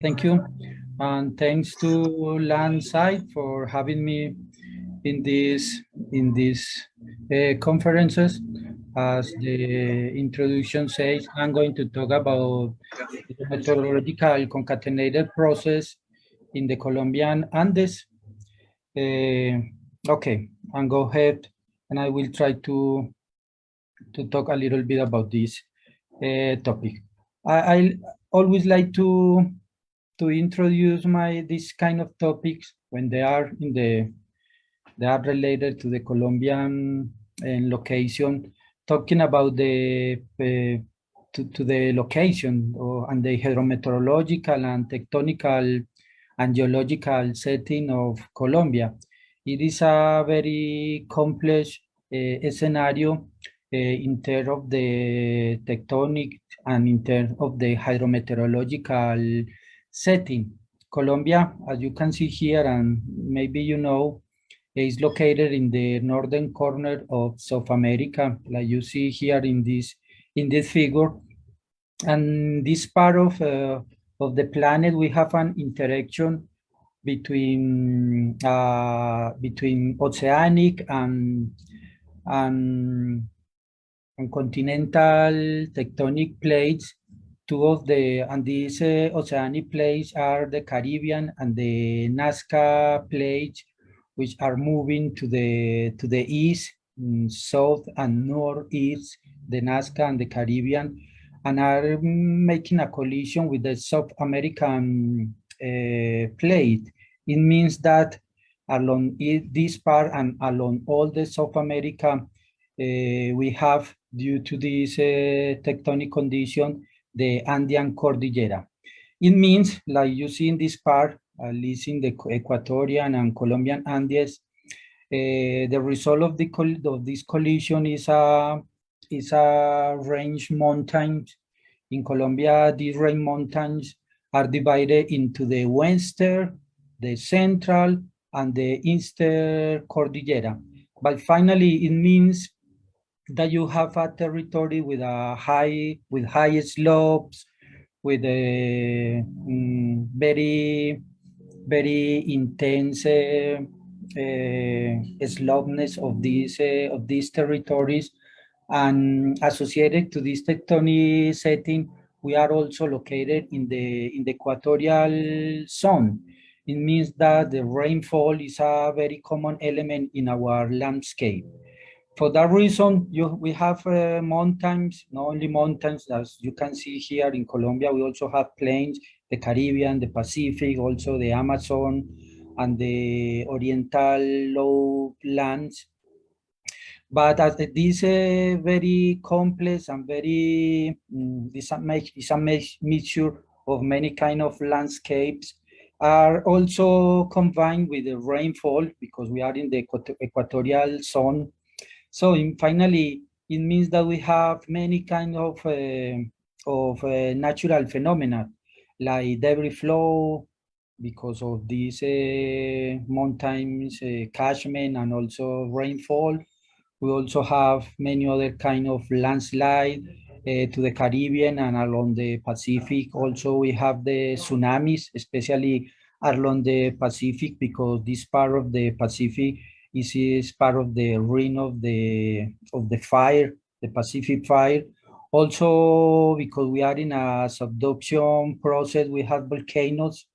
Thank you, and thanks to LandScient for having me in these conferences. As the introduction says, I'm going to talk about the meteorological concatenated process in the Colombian Andes. Okay, and go ahead, and I will try to talk a little bit about this topic. I always like to introduce this kind of topics when they are related to the Colombian location, talking about the to the location and the hydrometeorological and tectonical and geological setting of Colombia. It is a very complex scenario in terms of the tectonic and in terms of the hydrometeorological setting. Colombia, as you can see here, and maybe you know, is located in the northern corner of South America, like you see here in this figure. And this part of the planet, we have an interaction between oceanic and continental tectonic plates. And these oceanic plates are the Caribbean and the Nazca plates, which are moving to the east, south and northeast, the Nazca and the Caribbean, and are making a collision with the South American plate. It means that along this part and along all the South America, we have, due to this tectonic condition, the Andean Cordillera. It means, like you see in this part, at least in the Ecuadorian and Colombian Andes, the result of this collision is a range mountains. In Colombia, these range mountains are divided into the western, the central, and the eastern Cordillera. But finally, it means that you have a territory with high slopes, with a very intense slopeness of these territories. And associated to this tectonic setting, we are also located in the equatorial zone. It means that the rainfall is a very common element in our landscape. For that reason, we have mountains, not only mountains, as you can see here in Colombia, we also have plains, the Caribbean, the Pacific, also the Amazon, and the Oriental lowlands. But as this very complex and very, it's a mixture of many kind of landscapes, are also combined with the rainfall, because we are in the equatorial zone. So finally, it means that we have many kind of natural phenomena, like debris flow, because of these mountains, catchment, and also rainfall. We also have many other kind of landslide to the Caribbean and along the Pacific. Also, we have the tsunamis, especially along the Pacific, because this part of the Pacific is part of the ring of the fire, the Pacific fire. Also, because we are in a subduction process, we have volcanoes,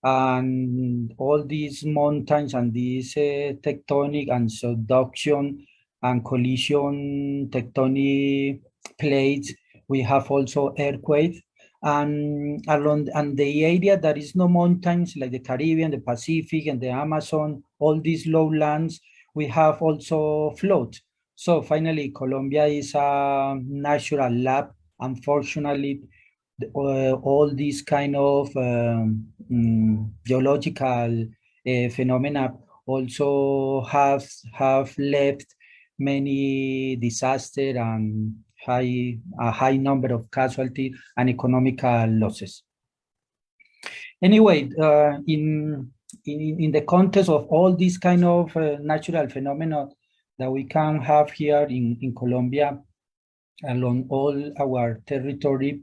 and all these mountains and these tectonic and subduction and collision tectonic plates, we have also earthquakes. And along the area that is no mountains, like the Caribbean, the Pacific, and the Amazon, all these lowlands, we have also floods. So finally, Colombia is a natural lab. Unfortunately, all these kind of geological phenomena also have left many disaster and a high number of casualties and economical losses. Anyway, in the context of all these kind of natural phenomena that we can have here in Colombia along all our territory,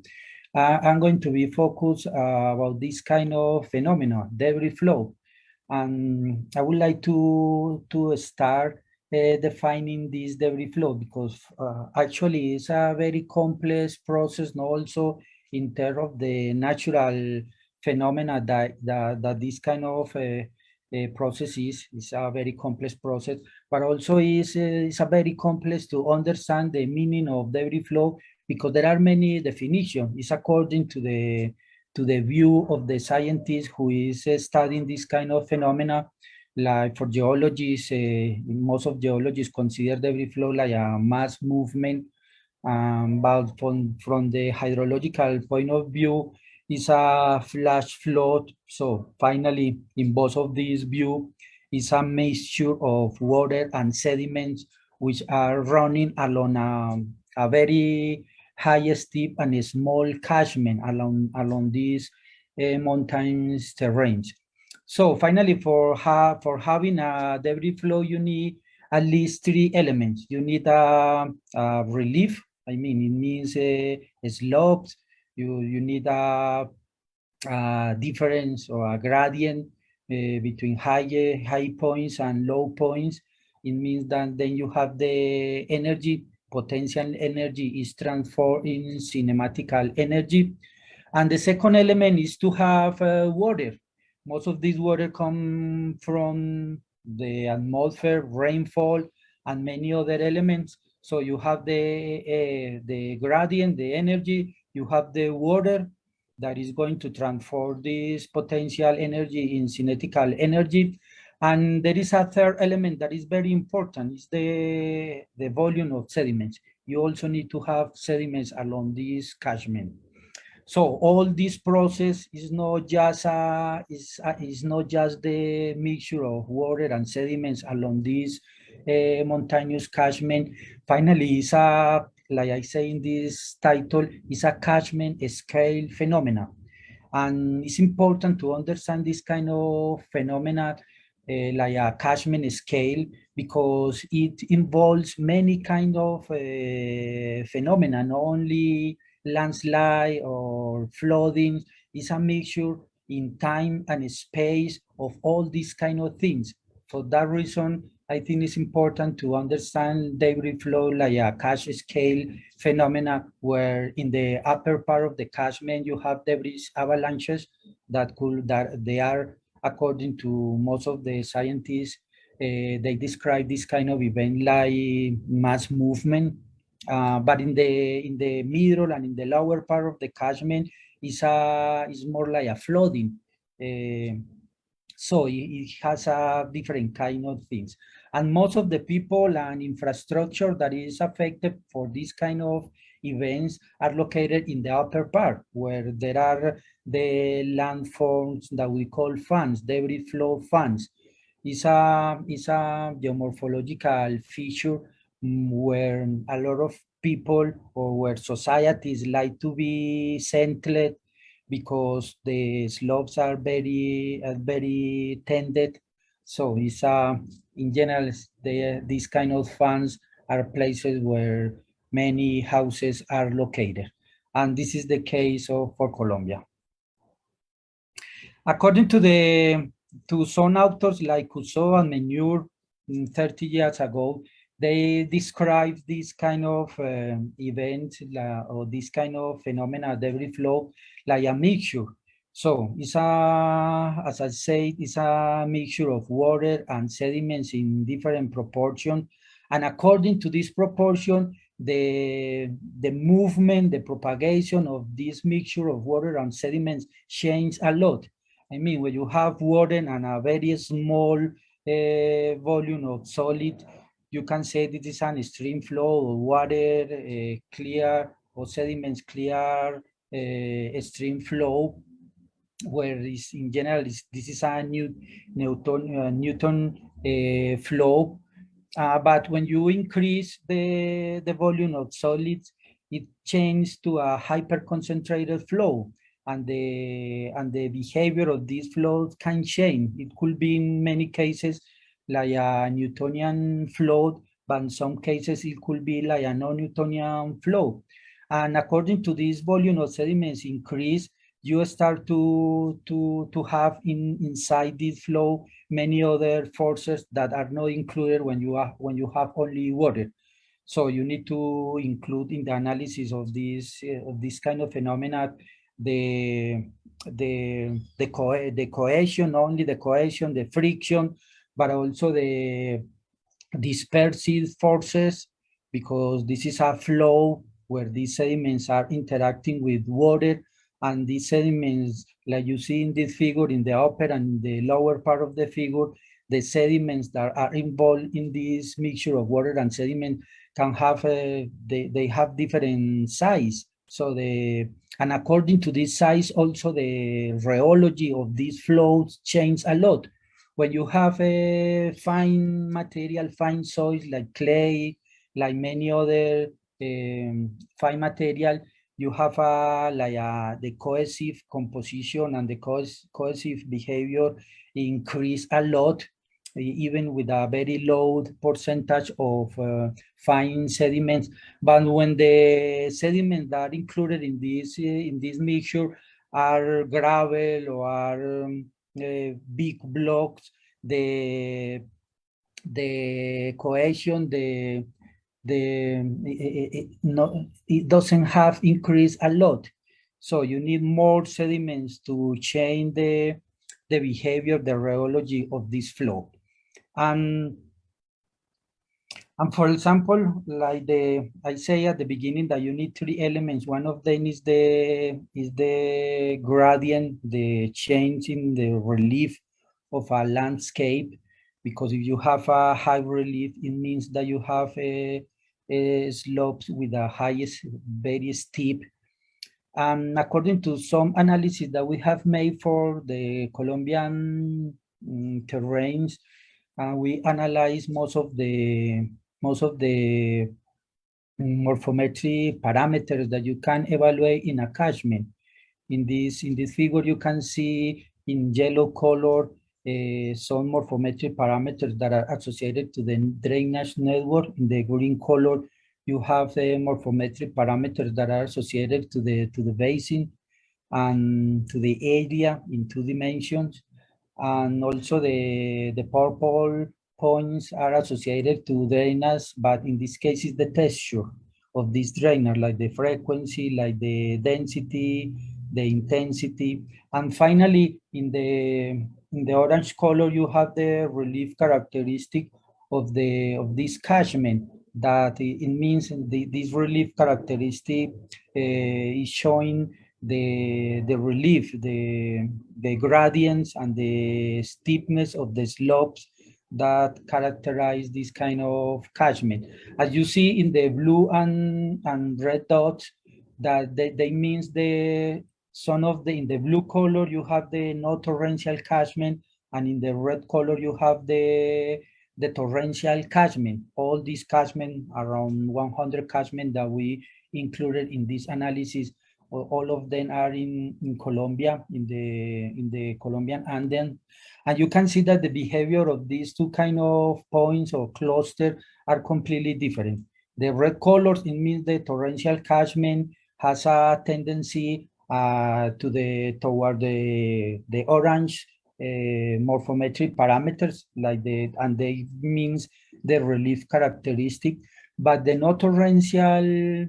I'm going to be focused about this kind of phenomena, debris flow. And I would like to start defining this debris flow because actually it's a very complex process, and also in terms of the natural phenomena that this kind of process is a very complex process, but also is a very complex to understand the meaning of debris flow because there are many definitions. It's according to the view of the scientist who is studying this kind of phenomena. Like for geologists, most of geologists consider debris flow like a mass movement, but from the hydrological point of view, it's a flash flood. So finally, in both of these views, it's a mixture of water and sediments which are running along a very high steep and a small catchment along these mountains terrains. So finally, for having a debris flow, you need at least three elements. You need a relief. I mean, it means slopes. You need a difference or a gradient between high points and low points. It means that then you have the energy, potential energy is transformed in cinematical energy. And the second element is to have water. Most of this water come from the atmosphere, rainfall, and many other elements. So you have the gradient, the energy, you have the water that is going to transform this potential energy in kinetical energy. And there is a third element that is very important, is the volume of sediments. You also need to have sediments along this catchment. So all this process is not just is not just the mixture of water and sediments along this mountainous catchment. Finally, it's a, like I say in this title, it's a catchment scale phenomena. And it's important to understand this kind of phenomena like a catchment scale because it involves many kind of phenomena, not only landslide or flooding. Is a mixture in time and space of all these kind of things. For that reason, I think it's important to understand debris flow like a catch scale phenomena where in the upper part of the catchment you have debris avalanches that they are, according to most of the scientists, they describe this kind of event like mass movement. But in the middle and in the lower part of the catchment is more like a flooding. So it has a different kind of things. And most of the people and infrastructure that is affected for this kind of events are located in the upper part where there are the landforms that we call fans, debris flow fans. It's a geomorphological feature where a lot of people or where societies like to be centered because the slopes are very tended. So it's in general, these kind of funds are places where many houses are located. And this is the case for Colombia. According to some authors like Cusseau and Menure 30 years ago, they describe this kind of event or this kind of phenomena, debris flow, like a mixture. So it's as I said, it's a mixture of water and sediments in different proportion. And according to this proportion, the movement, the propagation of this mixture of water and sediments change a lot. I mean, when you have water and a very small volume of solid, you can say this is an stream flow or water clear or sediments clear stream flow, where is in general this is a Newton flow. But when you increase the volume of solids, it changes to a hyper-concentrated flow, and the behavior of these flows can change. It could be in many cases like a Newtonian flow, but in some cases it could be like a non-Newtonian flow. And according to this volume of sediments increase, you start to have inside this flow many other forces that are not included when you have only water. So you need to include in the analysis of this kind of phenomena the cohesion, only the cohesion, the friction, but also the dispersive forces, because this is a flow where these sediments are interacting with water, and these sediments, like you see in this figure, in the upper and the lower part of the figure, the sediments that are involved in this mixture of water and sediment can have they have different size. So and according to this size, also the rheology of these flows change a lot. When you have a fine material, fine soils like clay, like many other fine material, you have the cohesive composition and the cohesive behavior increase a lot, even with a very low percentage of fine sediments. But when the sediments that are included in this mixture are gravel or are big blocks, the cohesion, it doesn't have increased a lot. So you need more sediments to change the behavior, the rheology of this flow. And for example, like I say at the beginning that you need three elements. One of them is the gradient, the change in the relief of a landscape. Because if you have a high relief, it means that you have a slopes with the highest, very steep. And according to some analysis that we have made for the Colombian terrains, we analyze most of the morphometry parameters that you can evaluate in a catchment. In this figure, you can see in yellow color some morphometric parameters that are associated to the drainage network. In the green color, you have the morphometric parameters that are associated to the basin and to the area in 2 dimensions. And also the purple points are associated to drainage, but in this case is the texture of this drainer, like the frequency, like the density, the intensity. And finally, in the orange color, you have the relief characteristic of this catchment, that it means this relief characteristic is showing the relief, the gradients and the steepness of the slopes that characterize this kind of catchment. As you see in the blue and red dots, that they means in the blue color you have the no torrential catchment, and in the red color you have the torrential catchment. All these catchment, around 100 catchment that we included in this analysis, all of them are in Colombia, in the Colombian Andean. And you can see that the behavior of these two kind of points or cluster are completely different. The red colors, it means the torrential catchment has a tendency toward the orange morphometric parameters, and they means the relief characteristic. But the no torrential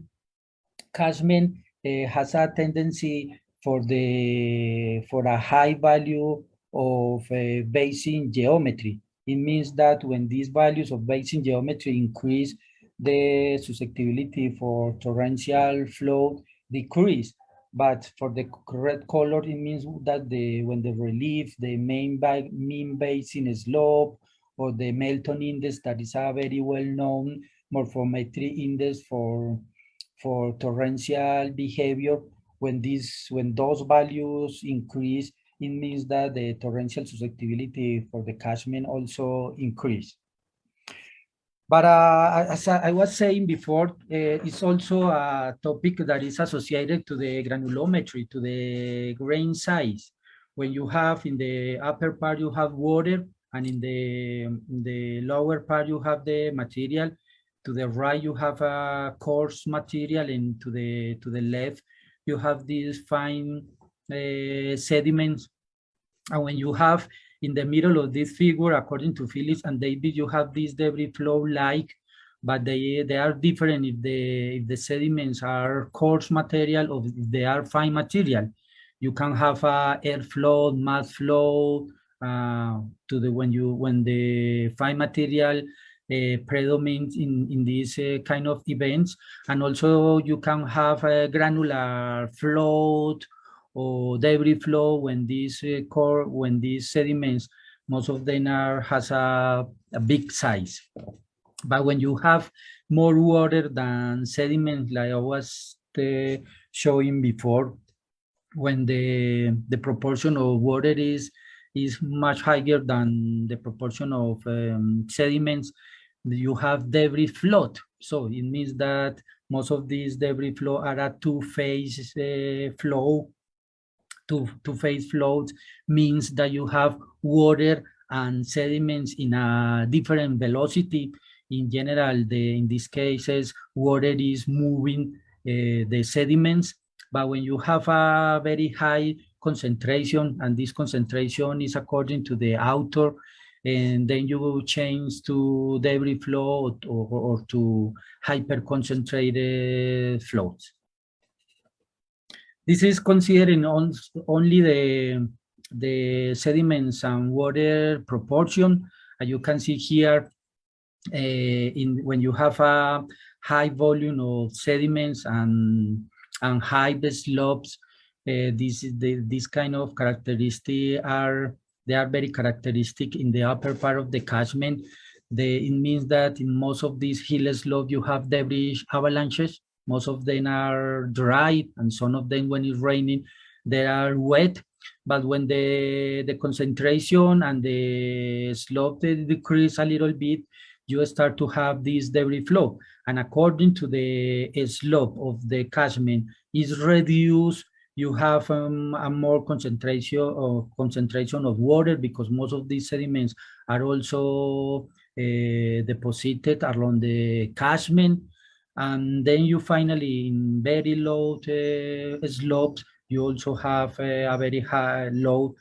catchment has a tendency for a high value of basin geometry. It means that when these values of basin geometry increase, the susceptibility for torrential flow decrease. But for the red color, it means that when the relief, the mean basin slope, or the Melton index, that is a very well-known morphometry index for torrential behavior, when those values increase, it means that the torrential susceptibility for the catchment also increase. But as I was saying before, it's also a topic that is associated to the granulometry, to the grain size. When you have in the upper part, you have water, and in the lower part, you have the material. To the right, you have a coarse material, and to the left, you have these fine sediments. And when you have in the middle of this figure, according to Phillips and David, you have this debris flow like, but they are different if the sediments are coarse material or if they are fine material. You can have a air flow, mass flow, to the when the fine material predominates in these kind of events, and also you can have a granular float or debris flow when these when these sediments, most of them has a big size. But when you have more water than sediment, like I was showing before, when the proportion of water is much higher than the proportion of sediments, you have debris float. So it means that most of these debris flow are a two-phase flow. Two-phase flows means that you have water and sediments in a different velocity. In general, in these cases, water is moving the sediments, but when you have a very high concentration, and this concentration is according to the author, and then you will change to debris flow or to hyper-concentrated flows. This is considering only the sediments and water proportion. As you can see here, when you have a high volume of sediments and high slopes, this kind of characteristic they are very characteristic in the upper part of the catchment. It means that in most of these hill slopes you have debris avalanches. Most of them are dry, and some of them, when it's raining, they are wet. But when the concentration and the slope decrease a little bit, you start to have this debris flow. And according to the slope of the catchment is reduced, you have a more concentration of water, because most of these sediments are also deposited along the catchment. And then you finally, in very low slopes, you also have a very high, low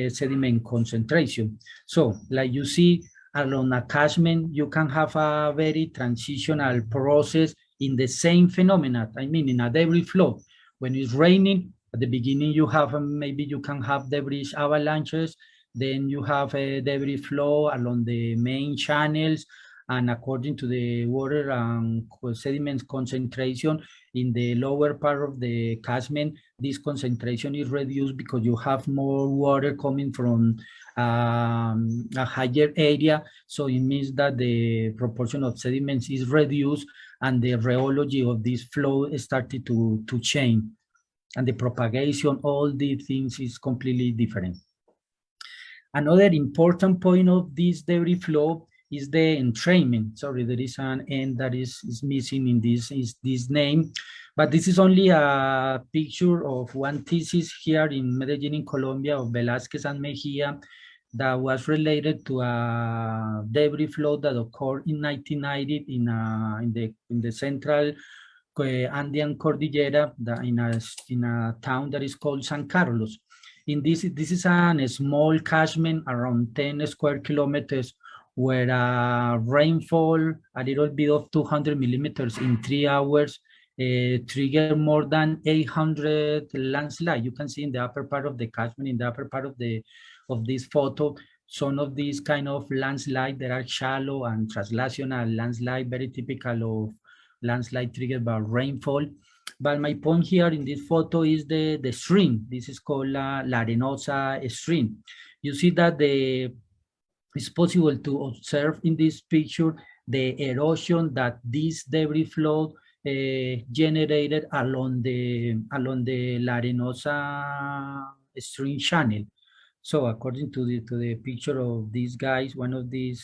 sediment concentration. So, like you see, along a catchment, you can have a very transitional process in the same phenomena. I mean, in a debris flow, when it's raining, at the beginning you have, maybe you can have debris avalanches, then you have a debris flow along the main channels, and according to the water and sediments concentration in the lower part of the catchment, this concentration is reduced because you have more water coming from a higher area. So it means that the proportion of sediments is reduced, and the rheology of this flow started to change, and the propagation, all these things is completely different. Another important point of this debris flow is the entrainment. Sorry, there is an N that is missing in this name, but this is only a picture of one thesis here in Medellin, in Colombia, of Velázquez and Mejía, that was related to a debris flow that occurred in 1990 in the central Andean Cordillera, in a town that is called San Carlos. This is a small catchment around 10 square kilometers, where rainfall, a little bit of 200 millimeters in 3 hours, trigger more than 800 landslide. You can see in the upper part of the catchment, in the upper part of this photo, some of these kind of landslide that are shallow and translational landslide, very typical of landslide triggered by rainfall. But my point here in this photo is the stream. This is called La Arenosa stream. You see that it's possible to observe in this picture the erosion that this debris flow generated along the La Arenosa stream channel. So according to the picture of these guys, one of these,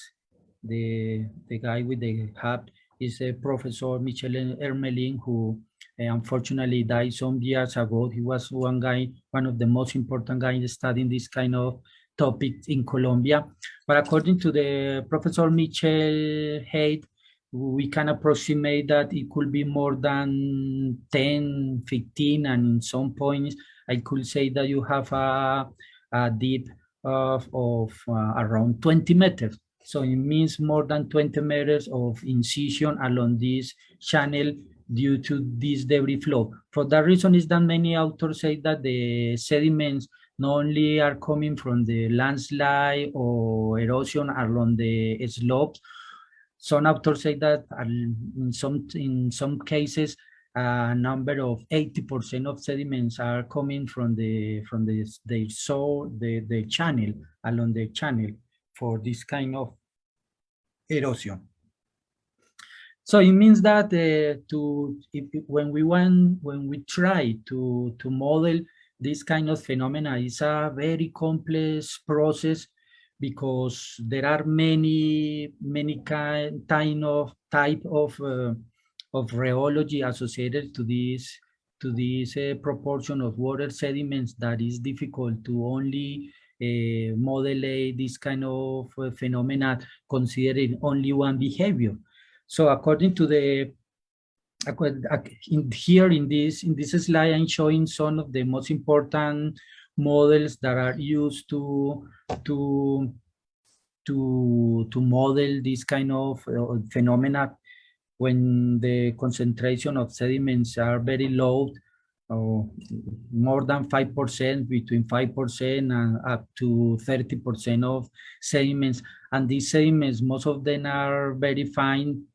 the guy with the hat is a Professor Michel Hermelin, who unfortunately died some years ago. He was one of the most important guys studying this kind of topics in Colombia. But according to the Professor Michel Hayt, we can approximate that it could be more than 10, 15, and in some points, I could say that you have a depth of around 20 meters. So it means more than 20 meters of incision along this channel due to this debris flow. For that reason is that many authors say that the sediments not only are coming from the landslide or erosion along the slopes. Some authors say that in some cases, a number of 80% of sediments are coming from the channel, along the channel for this kind of erosion. So it means that when we try to model this kind of phenomena, it's a very complex process because there are many type of rheology associated to this proportion of water sediments that is difficult to only model this kind of phenomena considering only one behavior. So according to here in this slide, I'm showing some of the most important models that are used to model this kind of phenomena when the concentration of sediments are very low, more than 5%, between 5% and up to 30% of sediments. And these sediments, most of them are very fine,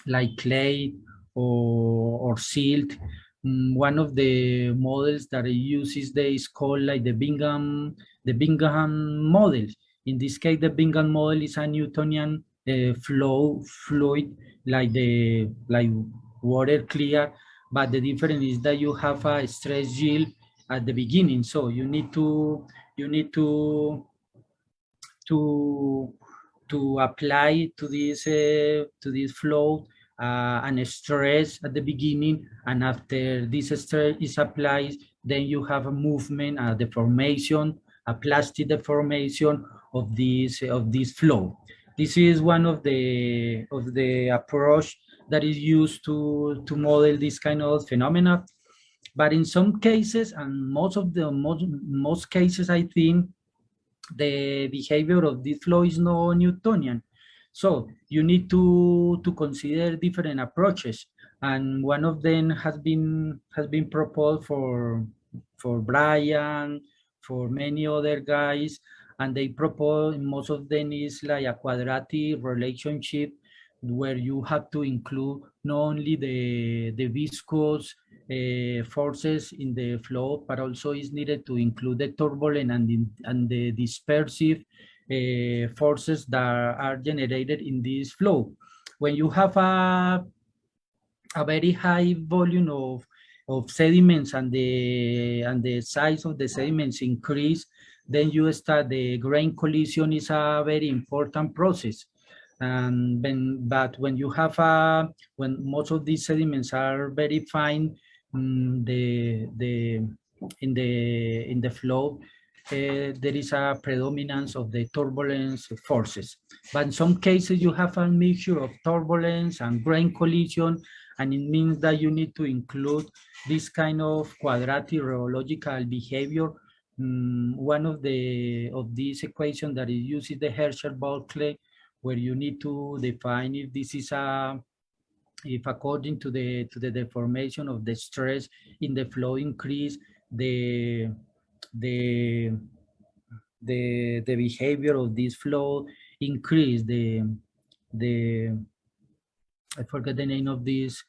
like clay or silt. One of the models that I use is called like the Bingham model. In this case, the Bingham model is a Newtonian fluid, like water clear, but the difference is that you have a stress yield at the beginning. So you need to apply to this flow and stress at the beginning, and after this stress is applied, then you have a movement, a deformation, a plastic deformation of this flow. This is one of the approach that is used to model this kind of phenomena. But in some cases, and most cases, I think the behavior of this flow is not Newtonian. So you need to consider different approaches, and one of them has been proposed for Brian, for many other guys, and they propose, most of them is like a quadratic relationship where you have to include not only the viscous forces in the flow, but also is needed to include the turbulent and the dispersive forces that are generated in this flow. When you have a very high volume of sediments and the size of the sediments increase, then you start the grain collision is a very important process. But when you have when most of these sediments are very fine, in the flow, there is a predominance of the turbulence forces. But in some cases, you have a mixture of turbulence and grain collision, and it means that you need to include this kind of quadratic rheological behavior. One of these equations that is used is the Herschel-Bulkley, where you need to define if this is if according to the deformation of the stress in the flow increase, the behavior of this flow increase, I forget the name of this,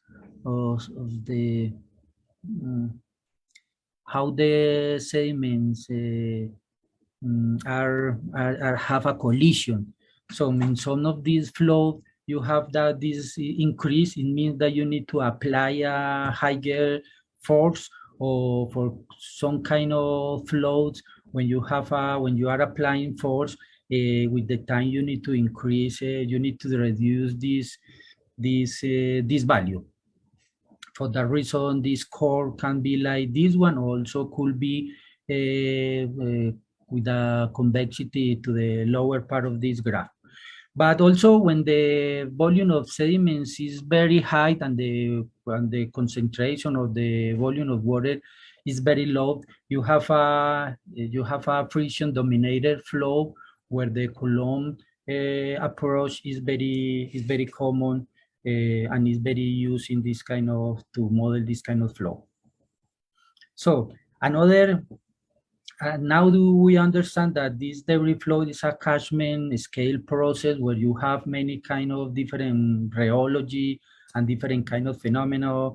how the sediments have a collision. So in some of these flows, you have that this increase. It means that you need to apply a higher force, or for some kind of flows, when you are applying force, with the time you need to increase, you need to reduce this value. For that reason, this core can be like this one, also could be with a convexity to the lower part of this graph. But also when the volume of sediments is very high and the concentration of the volume of water is very low, you have a friction dominated flow where the Coulomb approach is very common and is very used in this kind of to model this kind of flow. So another now do we understand that this debris flow is a catchment scale process where you have many kind of different rheology and different kind of phenomena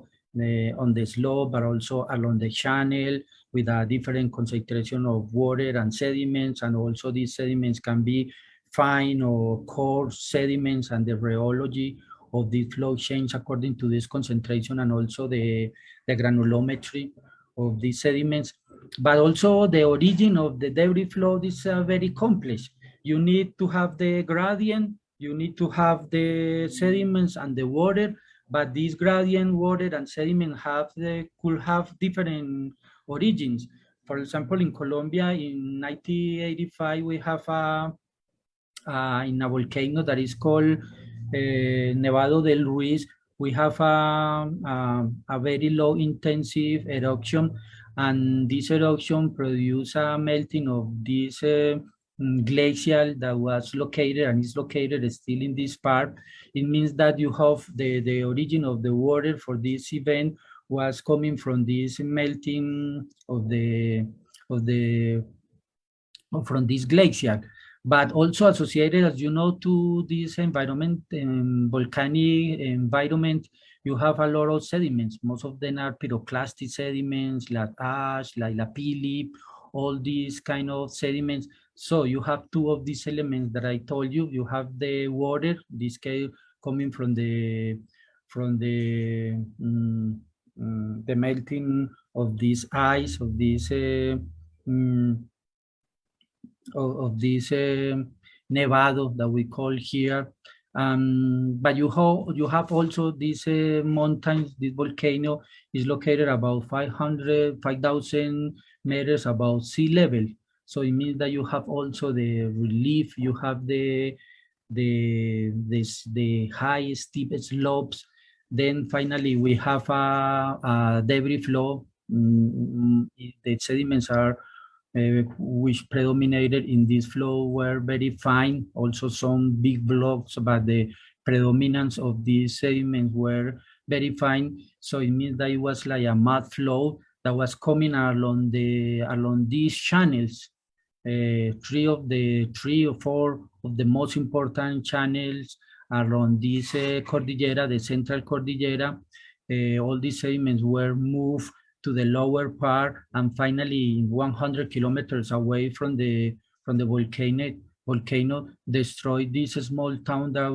on the slope, but also along the channel with a different concentration of water and sediments, and also these sediments can be fine or coarse sediments, and the rheology of the flow change according to this concentration and also the granulometry of these sediments. But also the origin of the debris flow is very complex. You need to have the gradient, you need to have the sediments and the water, but these gradient, water, and sediment could have different origins. For example, in Colombia in 1985, we have in a volcano that is called Nevado del Ruiz, we have a very low intensive eruption, and this eruption produced a melting of this glacial that was located and is located still in this part. It means that you have the origin of the water for this event was coming from this melting from this glacier, but also associated, as you know, to this environment, volcanic environment, you have a lot of sediments. Most of them are pyroclastic sediments, like ash, like lapilli, all these kind of sediments. So you have two of these elements that I told you. You have the water, this case coming from the melting of this ice, of this of this nevado that we call here. But you have also these mountains. This volcano is located about 5,000 meters above sea level. So it means that you have also the relief, you have the high steep slopes. Then finally we have a debris flow. The sediments are which predominated in this flow were very fine, also some big blocks, but the predominance of these sediments were very fine. So it means that it was like a mud flow that was coming along these channels. Three or four of the most important channels around this cordillera, the central cordillera. All these sediments were moved to the lower part, and finally 100 kilometers away from the volcano destroyed this small town that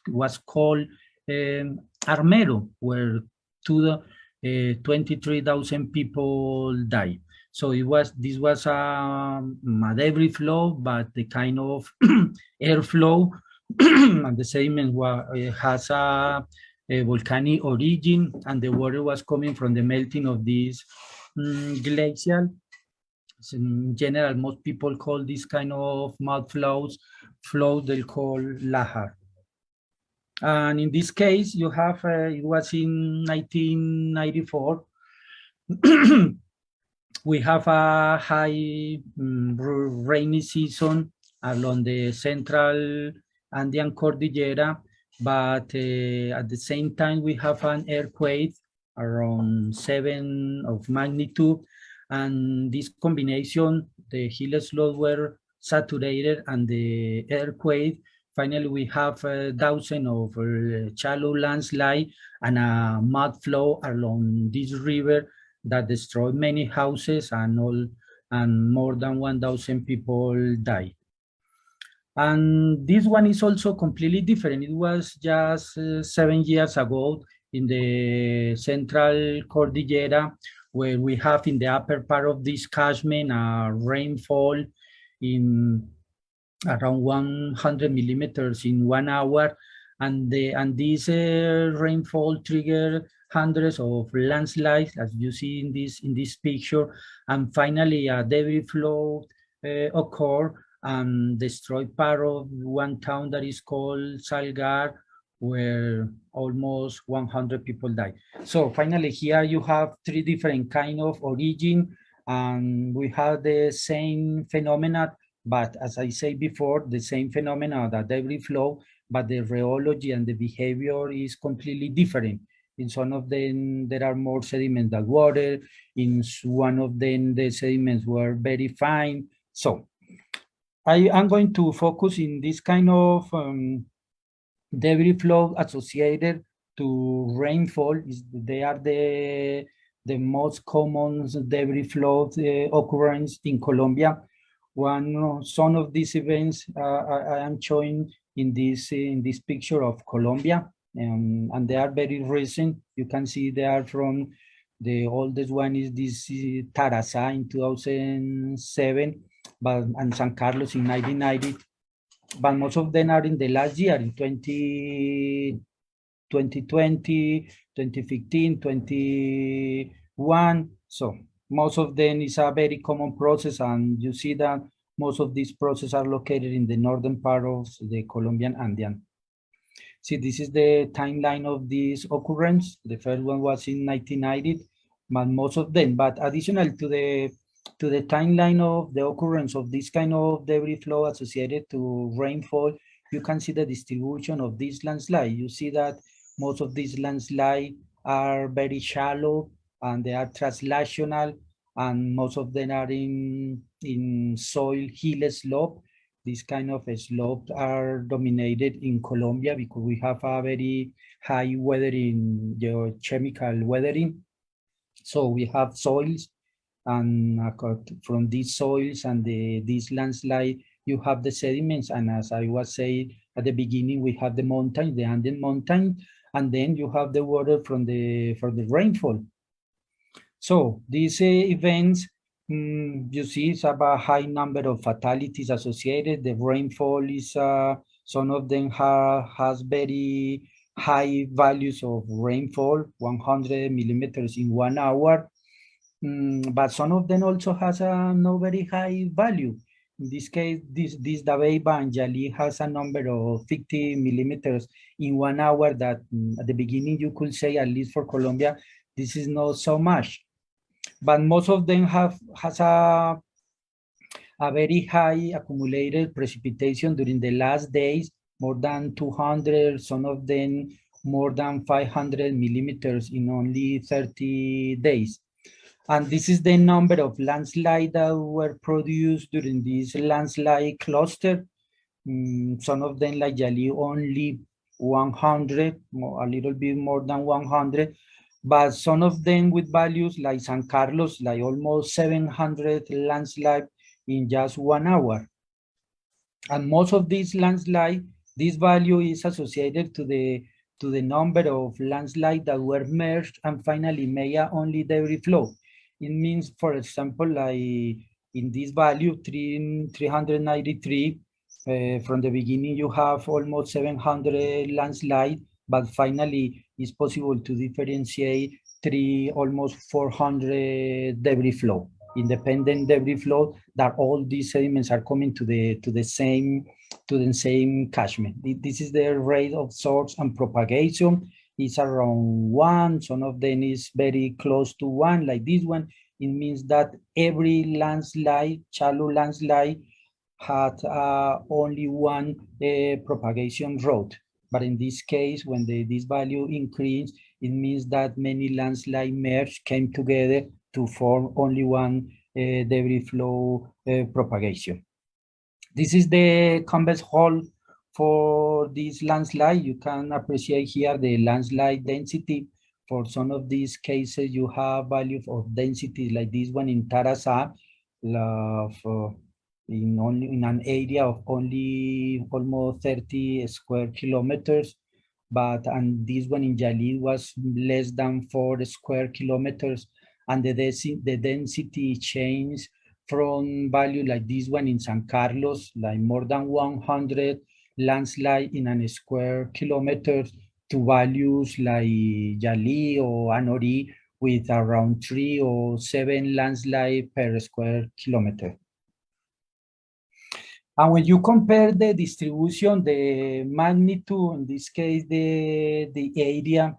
was called Armero, where 23,000 people died. So this was a debris flow, but the kind of airflow and the sediment has a volcanic origin, and the water was coming from the melting of this glacial. So in general, most people call this kind of mud flows they call lahar. And in this case, you have, it was in 1994, we have a high rainy season along the central Andean Cordillera, but at the same time, we have an earthquake around 7 of magnitude, and this combination, the hill slopes were saturated and the earthquake. Finally, we have 1,000 of shallow landslide and a mud flow along this river that destroyed many houses, and more than 1,000 people died. And this one is also completely different. It was just 7 years ago in the central Cordillera, where we have in the upper part of this catchment a rainfall in around 100 millimeters in 1 hour, and this rainfall triggered hundreds of landslides, as you see in this picture, and finally a debris flow occurred, and destroyed part of one town that is called Salgar, where almost 100 people died. So finally here you have three different kind of origin, and we have the same phenomena, but as I said before, the same phenomena, that debris flow, but the rheology and the behavior is completely different. In some of them, there are more sediments than water. In one of them, the sediments were very fine. So I am going to focus in this kind of debris flow associated to rainfall. They are the most common debris flow occurrence in Colombia. Some of these events I am showing in this picture of Colombia, and they are very recent. You can see they are from, the oldest one is this Tarazá in 2007, and San Carlos in 1990. But most of them are in the last year, in 2020, 2015, 21. So most of them is a very common process, and you see that most of these processes are located in the northern part of the Colombian Andean. See, this is the timeline of this occurrence. The first one was in 1990, but most of them, but additional to the timeline of the occurrence of this kind of debris flow associated to rainfall, you can see the distribution of this landslide. You see that most of these landslides are very shallow, and they are translational, and most of them are in soil hill slope. These kind of slopes are dominated in Colombia because we have a very high weathering, geochemical weathering. So we have soils, and from these soils and this landslide, you have the sediments. And as I was saying at the beginning, we have the mountain, the Andean mountain, and then you have the water from the rainfall. So these events, you see, it's about a high number of fatalities associated. The rainfall is, some of them has very high values of rainfall, 100 millimeters in 1 hour. But some of them also has a no very high value. In this case, this Dabeiba and Yali has a number of 50 millimeters in 1 hour that at the beginning you could say, at least for Colombia, this is not so much. But most of them has a very high accumulated precipitation during the last days, more than 200, some of them more than 500 millimeters in only 30 days. And this is the number of landslides that were produced during this landslide cluster. Some of them, like Yali, only 100, a little bit more than 100. But some of them with values like San Carlos, like almost 700 landslide in just 1 hour. And most of these landslide, this value is associated to the number of landslides that were merged and finally made only debris flow. It means, for example, like in this value, 393, from the beginning you have almost 700 landslide, but finally it's possible to differentiate almost 400 debris flow, independent debris flow, that all these sediments are coming to the same catchment. This is the rate of source and propagation. It's around 1. Some of them is very close to 1, like this one. It means that every landslide, shallow landslide, had only one propagation route. But in this case, when this value increased, it means that many landslide merge came together to form only one debris flow propagation. This is the convex hull for this landslide. You can appreciate here the landslide density. For some of these cases, you have value of density like this one in Tarazá, in an area of only almost 30 square kilometers. And this one in Yali was less than 4 square kilometers. And the density changed from value like this one in San Carlos, like more than 100 landslide in a square kilometer, to values like Yali or Anori with around 3 or 7 landslide per square kilometer. And when you compare the distribution, the magnitude, in this case, the area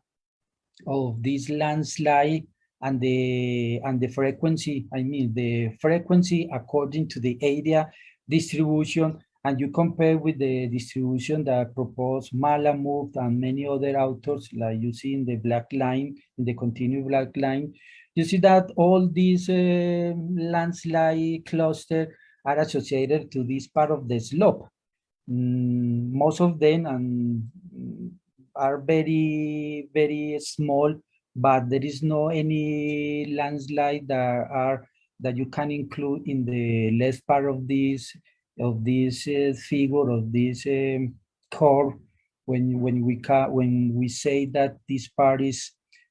of this landslide and the frequency, I mean the frequency according to the area distribution, and you compare with the distribution that proposed Malamud and many other authors, like you see in the black line, in the continuous black line, you see that all these landslide clusters are associated to this part of the slope. Most of them are very, very small, but there is no any landslide that you can include in the left part of this figure of this curve. When we say that this part is,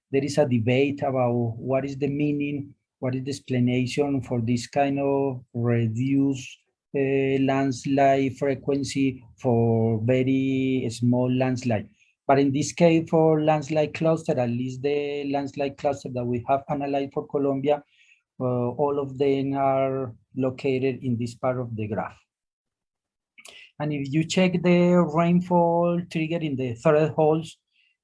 there is a debate about what is the meaning, what is the explanation for this kind of reduced landslide frequency for very small landslide. But in this case, for landslide cluster, at least the landslide cluster that we have analyzed for Colombia, all of them are located in this part of the graph. And if you check the rainfall trigger in the thresholds,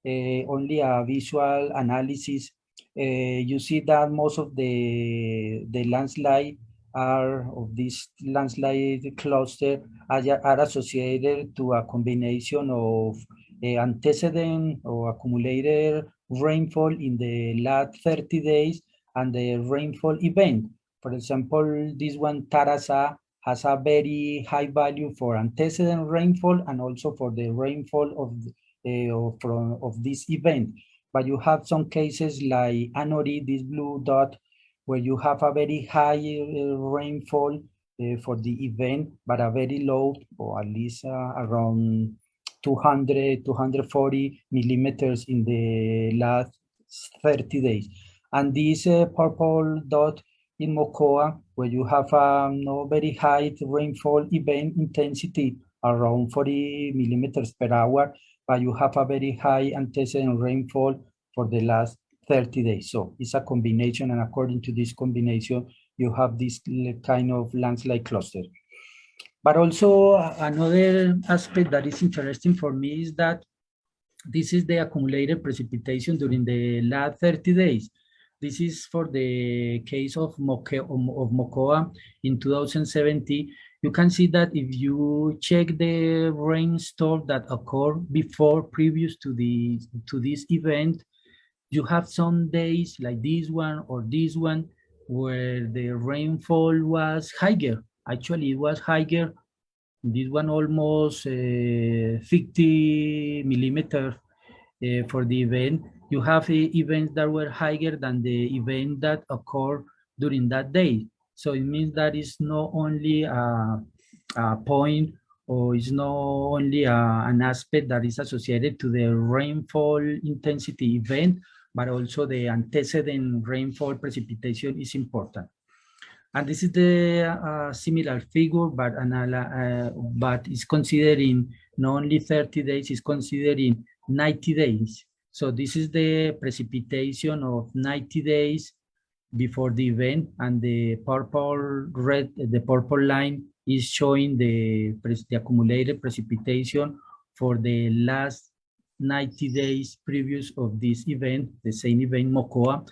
only a visual analysis, you see that most of the landslide of this landslide cluster are associated to a combination of antecedent or accumulated rainfall in the last 30 days and the rainfall event. For example, this one, Tarasa, has a very high value for antecedent rainfall and also for the rainfall of this event. But you have some cases like Anori, this blue dot, where you have a very high rainfall for the event, but a very low, or at least around 200, 240 millimeters in the last 30 days. And this purple dot in Mocoa, where you have no very high rainfall event intensity, around 40 millimeters per hour, but you have a very high antecedent rainfall for the last 30 days. So it's a combination, and according to this combination, you have this kind of landslide cluster. But also another aspect that is interesting for me is that this is the accumulated precipitation during the last 30 days. This is for the case of Mocoa in 2017. You can see that if you check the rainstorm that occurred previous to this event, you have some days like this one or this one where the rainfall was higher. Actually, it was higher. This one almost 50 millimeters for the event. You have events that were higher than the event that occurred during that day. So it means that it's not only a point, or it's not only an aspect that is associated to the rainfall intensity event, but also the antecedent rainfall precipitation is important. And this is the similar figure, but it's considering not only 30 days, it's considering 90 days. So this is the precipitation of 90 days before the event, and the purple line is showing the accumulated precipitation for the last 90 days previous of this event, the same event, Mocoa.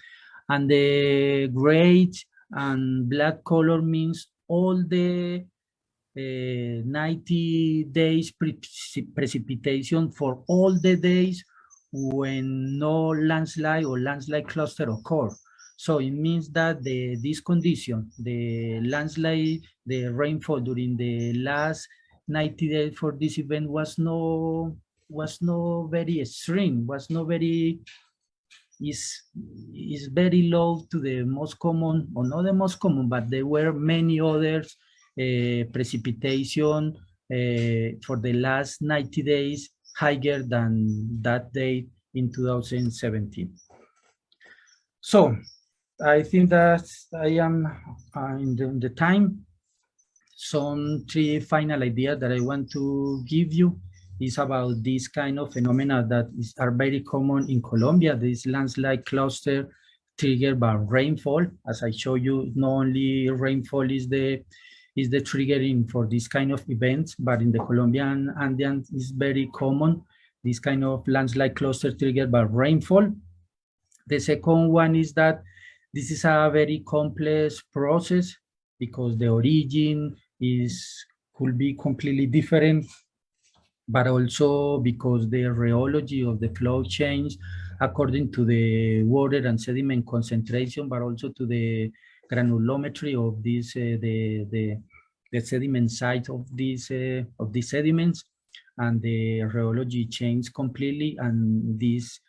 And the gray and black color means all the 90 days precipitation for all the days when no landslide or landslide cluster occur. So it means that this condition, the landslide, the rainfall during the last 90 days for this event was no very extreme, was no very, is very low to the most common, or not the most common, but there were many others precipitation for the last 90 days higher than that date in 2017. So I think that I am in the time. Some three final ideas that I want to give you is about this kind of phenomena that are very common in Colombia. This landslide cluster triggered by rainfall. As I show you, not only rainfall is the is the triggering for this kind of events, but in the Colombian Andean is very common, this kind of landslide cluster triggered by rainfall. The second one is that this is a very complex process because the origin could be completely different, but also because the rheology of the flow change according to the water and sediment concentration, but also to the granulometry of this the sediment site of these sediments, and the rheology change completely, and this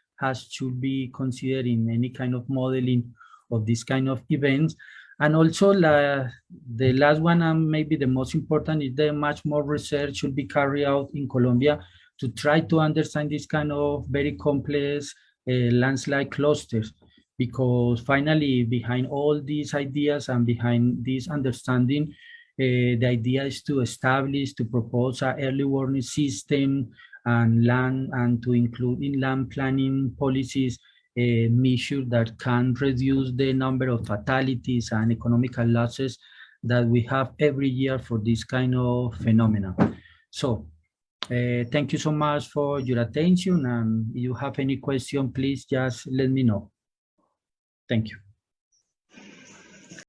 should be considered in any kind of modeling of this kind of events. And also the last one, and maybe the most important, is that much more research should be carried out in Colombia to try to understand this kind of very complex landslide clusters, because finally behind all these ideas and behind this understanding, the idea is to establish, to propose an early warning system and to include in land planning policies a measure that can reduce the number of fatalities and economical losses that we have every year for this kind of phenomena. So thank you so much for your attention, and if you have any question, please just let me know. Thank you.